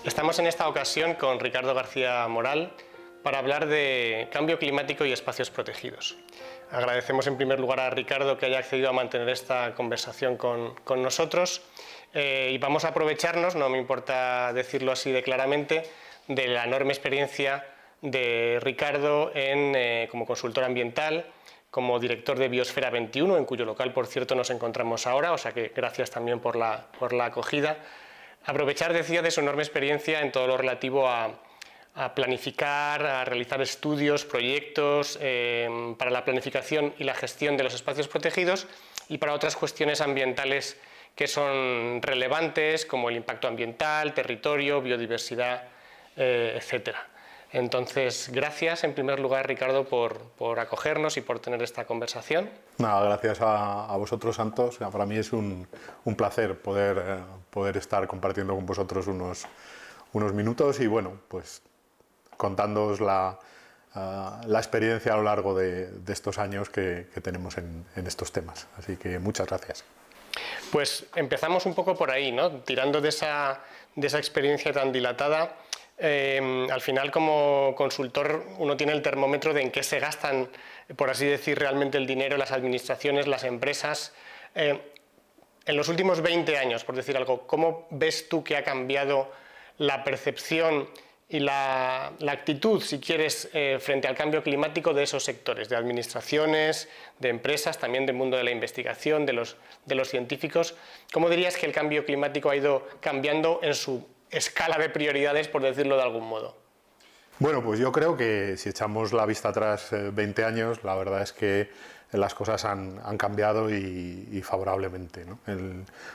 Estamos en esta ocasión con Ricardo García Moral para hablar de cambio climático y espacios protegidos. Agradecemos en primer lugar a Ricardo que haya accedido a mantener esta conversación con nosotros y vamos a aprovecharnos, no me importa decirlo así de claramente, de la enorme experiencia de Ricardo como consultor ambiental, como director de Biosfera 21, en cuyo local, por cierto, nos encontramos ahora, o sea que gracias también por la acogida. Aprovechar, decía, de su enorme experiencia en todo lo relativo a planificar, a realizar estudios, proyectos para la planificación y la gestión de los espacios protegidos y para otras cuestiones ambientales que son relevantes, como el impacto ambiental, territorio, biodiversidad, etcétera. Entonces, gracias en primer lugar, Ricardo, por acogernos y por tener esta conversación. Nada, gracias a vosotros, Santos. Para mí es un placer poder estar compartiendo con vosotros unos minutos y, bueno, pues contándoos la experiencia a lo largo de estos años que tenemos en estos temas. Así que muchas gracias. Pues empezamos un poco por ahí, ¿no? Tirando de esa experiencia tan dilatada. Al final, como consultor, uno tiene el termómetro de en qué se gastan, por así decir, realmente el dinero, las administraciones, las empresas. En los últimos 20 años, por decir algo, ¿cómo ves tú que ha cambiado la percepción y la actitud, si quieres, frente al cambio climático de esos sectores, de administraciones, de empresas, también del mundo de la investigación, de los científicos? ¿Cómo dirías que el cambio climático ha ido cambiando en su escala de prioridades, por decirlo de algún modo? Bueno, pues yo creo que si echamos la vista atrás 20 años, la verdad es que las cosas han cambiado y favorablemente, ¿no?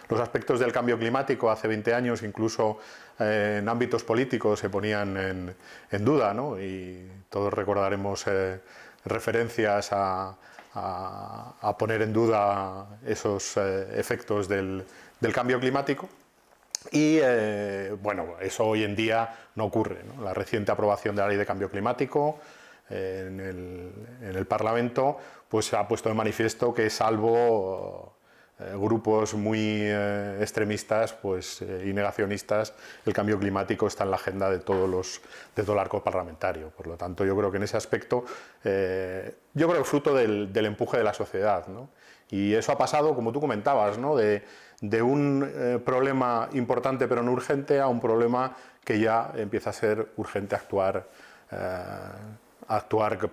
Los aspectos del cambio climático hace 20 años, incluso en ámbitos políticos, se ponían en duda, ¿no? Y todos recordaremos referencias a poner en duda esos efectos del cambio climático. Y bueno, eso hoy en día no ocurre, ¿no? La reciente aprobación de la Ley de Cambio Climático en el Parlamento pues ha puesto de manifiesto que, salvo grupos muy extremistas y negacionistas, el cambio climático está en la agenda de todo el arco parlamentario. Por lo tanto, yo creo que en ese aspecto, yo creo que fruto del empuje de la sociedad, ¿no? Y eso ha pasado, como tú comentabas, ¿no? de un problema importante pero no urgente a un problema que ya empieza a ser urgente actuar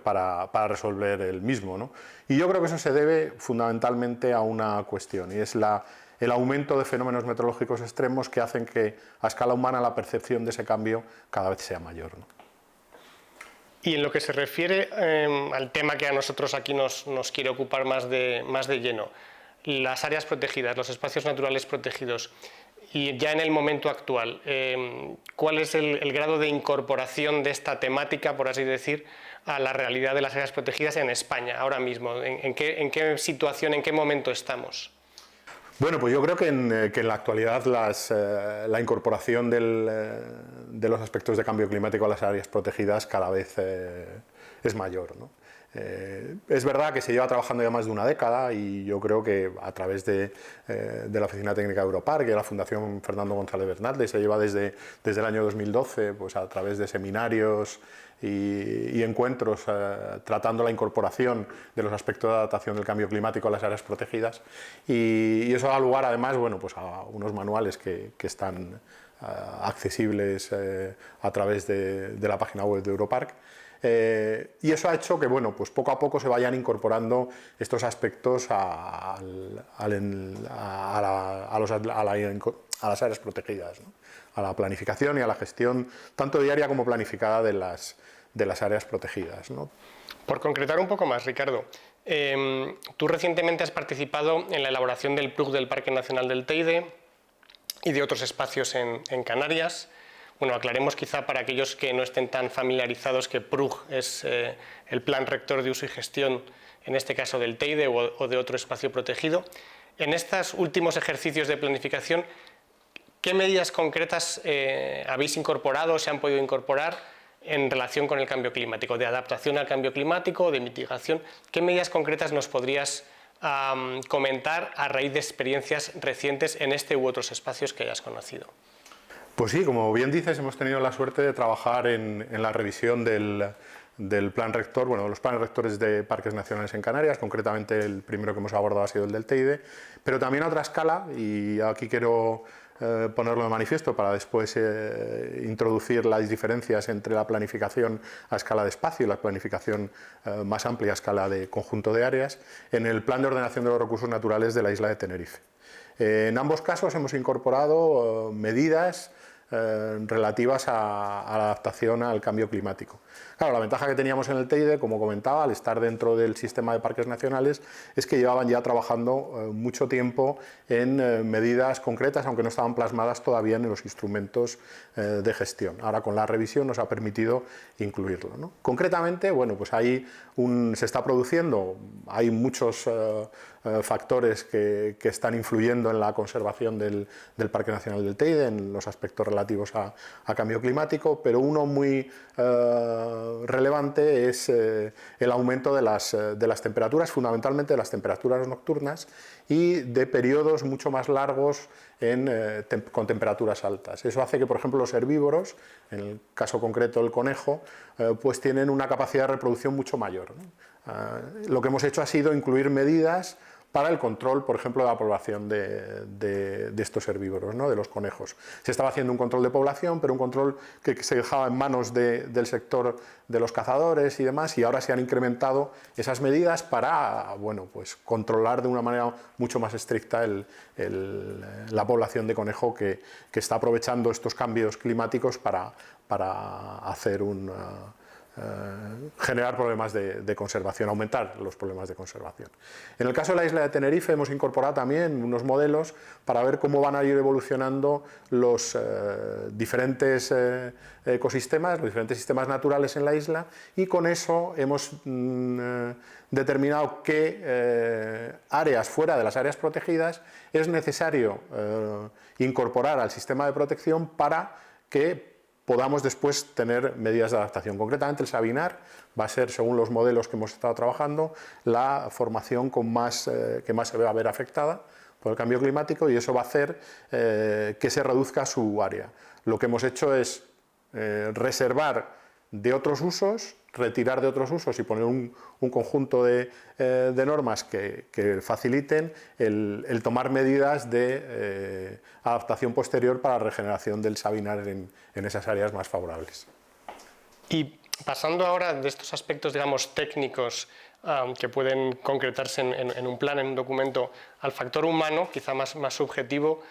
para resolver el mismo, ¿no? Y yo creo que eso se debe fundamentalmente a una cuestión, y es el aumento de fenómenos meteorológicos extremos que hacen que a escala humana la percepción de ese cambio cada vez sea mayor, ¿no? Y en lo que se refiere al tema que a nosotros aquí nos quiere ocupar más de lleno, las áreas protegidas, los espacios naturales protegidos, y ya en el momento actual, ¿cuál es el grado de incorporación de esta temática, por así decir, a la realidad de las áreas protegidas en España, ahora mismo? ¿En qué situación, en qué momento estamos? Bueno, pues yo creo que en la actualidad la incorporación de los aspectos de cambio climático a las áreas protegidas cada vez es mayor, ¿no? Es verdad que se lleva trabajando ya más de una década, y yo creo que a través de la Oficina Técnica de Europarc y de la Fundación Fernando González Bernaldez se lleva desde el año 2012, pues a través de seminarios y encuentros tratando la incorporación de los aspectos de adaptación del cambio climático a las áreas protegidas, y eso da lugar además, bueno, pues a unos manuales que están accesibles a través de la página web de Europarc. Y eso ha hecho que, bueno, pues poco a poco se vayan incorporando estos aspectos a las áreas protegidas, ¿no? A la planificación y a la gestión tanto diaria como planificada de las áreas protegidas, ¿no? Por concretar un poco más, Ricardo, tú recientemente has participado en la elaboración del PRUG del Parque Nacional del Teide y de otros espacios en Canarias. Bueno, aclaremos quizá para aquellos que no estén tan familiarizados que PRUG es el Plan Rector de Uso y Gestión, en este caso del Teide o de otro espacio protegido. En estos últimos ejercicios de planificación, ¿qué medidas concretas habéis incorporado o se han podido incorporar en relación con el cambio climático, de adaptación al cambio climático, de mitigación? ¿Qué medidas concretas nos podrías comentar a raíz de experiencias recientes en este u otros espacios que hayas conocido? Pues sí, como bien dices, hemos tenido la suerte de trabajar en la revisión del plan rector, bueno, los planes rectores de parques nacionales en Canarias, concretamente el primero que hemos abordado ha sido el del Teide, pero también a otra escala, y aquí quiero ponerlo de manifiesto para después introducir las diferencias entre la planificación a escala de espacio y la planificación más amplia a escala de conjunto de áreas, en el plan de ordenación de los recursos naturales de la isla de Tenerife. En ambos casos hemos incorporado medidas relativas a la adaptación al cambio climático. Claro, la ventaja que teníamos en el Teide, como comentaba, al estar dentro del sistema de parques nacionales, es que llevaban ya trabajando mucho tiempo en medidas concretas, aunque no estaban plasmadas todavía en los instrumentos de gestión. Ahora con la revisión nos ha permitido incluirlo, ¿no? Concretamente, bueno, pues ahí se está produciendo, hay muchos factores que están influyendo en la conservación del Parque Nacional del Teide, en los aspectos relativos a cambio climático, pero uno muy relevante es el aumento de las temperaturas, fundamentalmente de las temperaturas nocturnas y de periodos mucho más largos con temperaturas altas. Eso hace que, por ejemplo, los herbívoros, en el caso concreto el conejo, pues tienen una capacidad de reproducción mucho mayor, ¿no? Lo que hemos hecho ha sido incluir medidas para el control, por ejemplo, de la población de estos herbívoros, ¿no? De los conejos. Se estaba haciendo un control de población, pero un control que se dejaba en manos del sector de los cazadores y demás, y ahora se han incrementado esas medidas para, bueno, pues controlar de una manera mucho más estricta la población de conejo que está aprovechando estos cambios climáticos para hacer generar problemas de conservación, aumentar los problemas de conservación. En el caso de la isla de Tenerife hemos incorporado también unos modelos para ver cómo van a ir evolucionando los diferentes ecosistemas, los diferentes sistemas naturales en la isla, y con eso hemos determinado qué áreas fuera de las áreas protegidas es necesario incorporar al sistema de protección para que podamos después tener medidas de adaptación. Concretamente el Sabinar va a ser, según los modelos que hemos estado trabajando, la formación que más se va a ver afectada por el cambio climático, y eso va a hacer que se reduzca su área. Lo que hemos hecho es reservar de otros usos, retirar de otros usos y poner un conjunto de normas que faciliten el tomar medidas de adaptación posterior para la regeneración del Sabinar en esas áreas más favorables. Y pasando ahora de estos aspectos, digamos, técnicos que pueden concretarse en un plan, en un documento, al factor humano, quizá más subjetivo,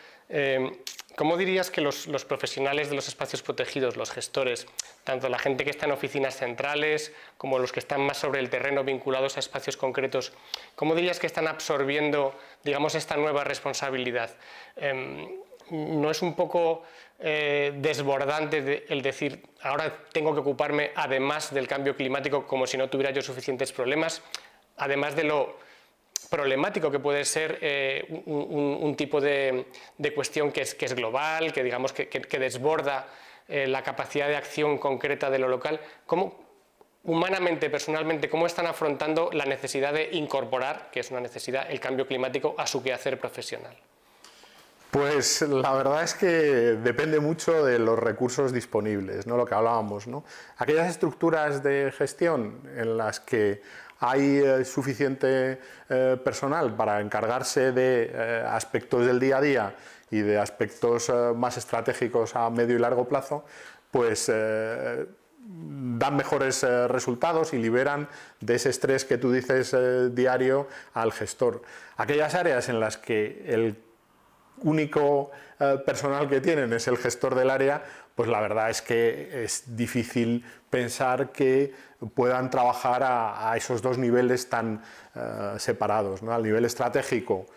¿cómo dirías que los profesionales de los espacios protegidos, los gestores, tanto la gente que está en oficinas centrales como los que están más sobre el terreno vinculados a espacios concretos, cómo dirías que están absorbiendo, digamos, esta nueva responsabilidad? ¿No es un poco desbordante el decir, ahora tengo que ocuparme además del cambio climático como si no tuviera yo suficientes problemas, además de lo problemático que puede ser un tipo de cuestión que es global, que digamos que desborda la capacidad de acción concreta de lo local? ¿Cómo, humanamente, personalmente, cómo están afrontando la necesidad de incorporar, que es una necesidad, el cambio climático a su quehacer profesional? Pues la verdad es que depende mucho de los recursos disponibles, ¿no? Lo que hablábamos, ¿no? Aquellas estructuras de gestión en las que hay suficiente personal para encargarse de aspectos del día a día y de aspectos más estratégicos a medio y largo plazo, pues dan mejores resultados y liberan de ese estrés que tú dices diario al gestor. Aquellas áreas en las que el único personal que tienen es el gestor del área, pues la verdad es que es difícil pensar que puedan trabajar a esos dos niveles tan separados, ¿no? Al nivel estratégico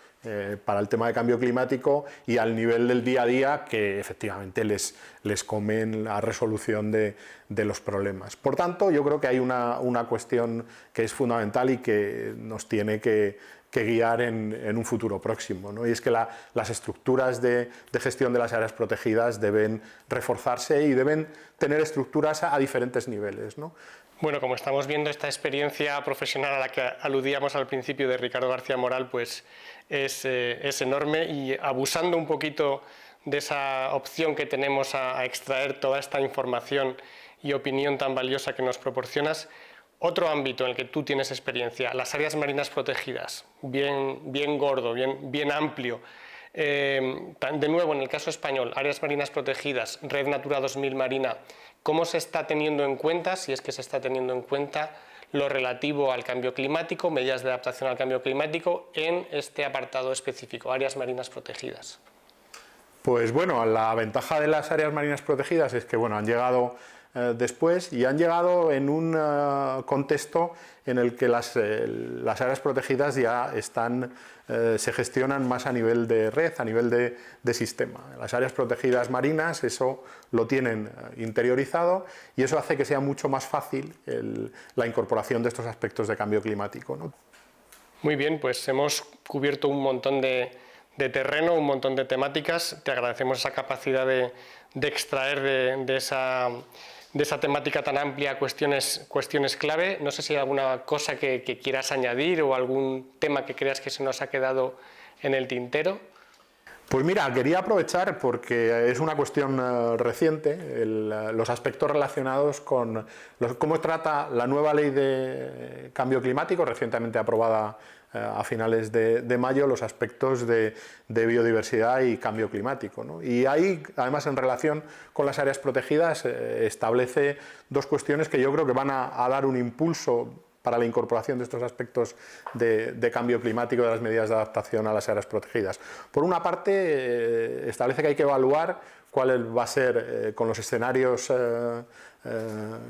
para el tema de cambio climático y al nivel del día a día, que efectivamente les comen la resolución de los problemas. Por tanto, yo creo que hay una cuestión que es fundamental y que nos tiene que guiar en un futuro próximo, ¿no? Y es que las estructuras de gestión de las áreas protegidas deben reforzarse y deben tener estructuras a diferentes niveles, ¿no? Bueno, como estamos viendo, esta experiencia profesional a la que aludíamos al principio de Ricardo García Moral, pues es enorme, y abusando un poquito de esa opción que tenemos a extraer toda esta información y opinión tan valiosa que nos proporcionas. Otro ámbito en el que tú tienes experiencia, las áreas marinas protegidas, bien gordo, bien amplio. De nuevo, en el caso español, áreas marinas protegidas, Red Natura 2000 marina, ¿cómo se está teniendo en cuenta, si es que se está teniendo en cuenta, lo relativo al cambio climático, medidas de adaptación al cambio climático en este apartado específico, áreas marinas protegidas? Pues bueno, la ventaja de las áreas marinas protegidas es que bueno, han llegado después y han llegado en un contexto en el que las áreas protegidas ya se gestionan más a nivel de red, a nivel de sistema. Las áreas protegidas marinas eso lo tienen interiorizado y eso hace que sea mucho más fácil la incorporación de estos aspectos de cambio climático, ¿no? Muy bien, pues hemos cubierto un montón de terreno, un montón de temáticas. Te agradecemos esa capacidad de extraer de esa temática tan amplia cuestiones clave. No sé si hay alguna cosa que quieras añadir o algún tema que creas que se nos ha quedado en el tintero. Pues mira, quería aprovechar porque es una cuestión reciente, los aspectos relacionados con cómo trata la nueva ley de cambio climático, recientemente aprobada a finales de mayo, los aspectos de biodiversidad y cambio climático, ¿no? Y ahí, además, en relación con las áreas protegidas, establece dos cuestiones que yo creo que van a dar un impulso para la incorporación de estos aspectos de cambio climático, de las medidas de adaptación a las áreas protegidas. Por una parte, establece que hay que evaluar cuál va a ser, con los escenarios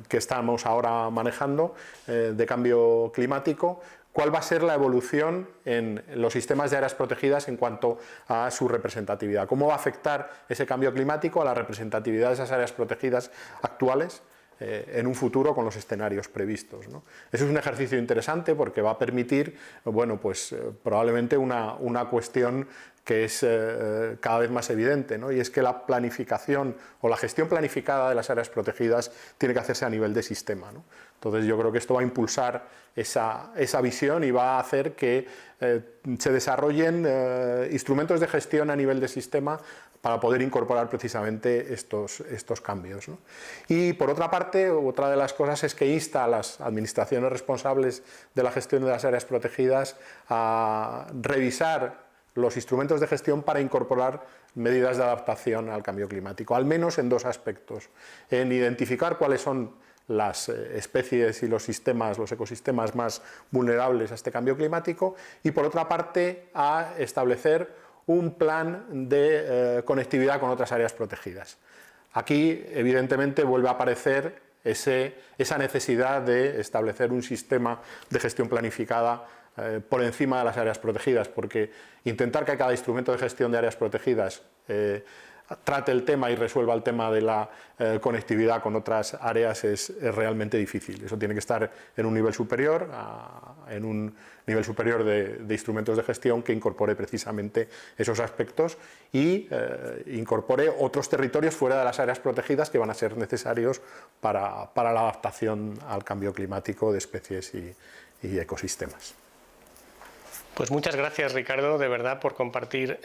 que estamos ahora manejando de cambio climático, cuál va a ser la evolución en los sistemas de áreas protegidas en cuanto a su representatividad. Cómo va a afectar ese cambio climático a la representatividad de esas áreas protegidas actuales en un futuro con los escenarios previstos, ¿no? Eso es un ejercicio interesante porque va a permitir, bueno, pues probablemente una cuestión que es cada vez más evidente, ¿no? Y es que la planificación o la gestión planificada de las áreas protegidas tiene que hacerse a nivel de sistema, ¿no? Entonces yo creo que esto va a impulsar esa visión y va a hacer que se desarrollen instrumentos de gestión a nivel de sistema para poder incorporar precisamente estos cambios, ¿no? Y por otra parte, otra de las cosas es que insta a las administraciones responsables de la gestión de las áreas protegidas a revisar los instrumentos de gestión para incorporar medidas de adaptación al cambio climático, al menos en dos aspectos: en identificar cuáles son las especies y los ecosistemas más vulnerables a este cambio climático, y por otra parte a establecer un plan de conectividad con otras áreas protegidas. Aquí, evidentemente, vuelve a aparecer esa necesidad de establecer un sistema de gestión planificada por encima de las áreas protegidas, porque intentar que cada instrumento de gestión de áreas protegidas trate el tema y resuelva el tema de la conectividad con otras áreas es realmente difícil. Eso tiene que estar en un nivel superior, de instrumentos de gestión que incorpore precisamente esos aspectos y incorpore otros territorios fuera de las áreas protegidas que van a ser necesarios para la adaptación al cambio climático de especies y ecosistemas. Pues muchas gracias, Ricardo, de verdad, por compartir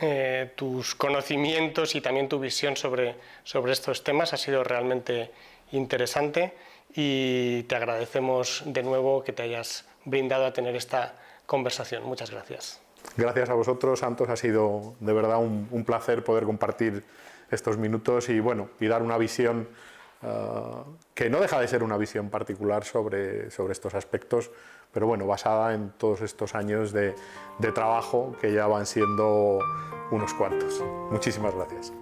tus conocimientos y también tu visión sobre estos temas. Ha sido realmente interesante y te agradecemos de nuevo que te hayas brindado a tener esta conversación. Muchas gracias. Gracias a vosotros, Santos. Ha sido de verdad un placer poder compartir estos minutos y dar una visión que no deja de ser una visión particular sobre estos aspectos, pero basada en todos estos años de trabajo que ya van siendo unos cuantos. Muchísimas gracias.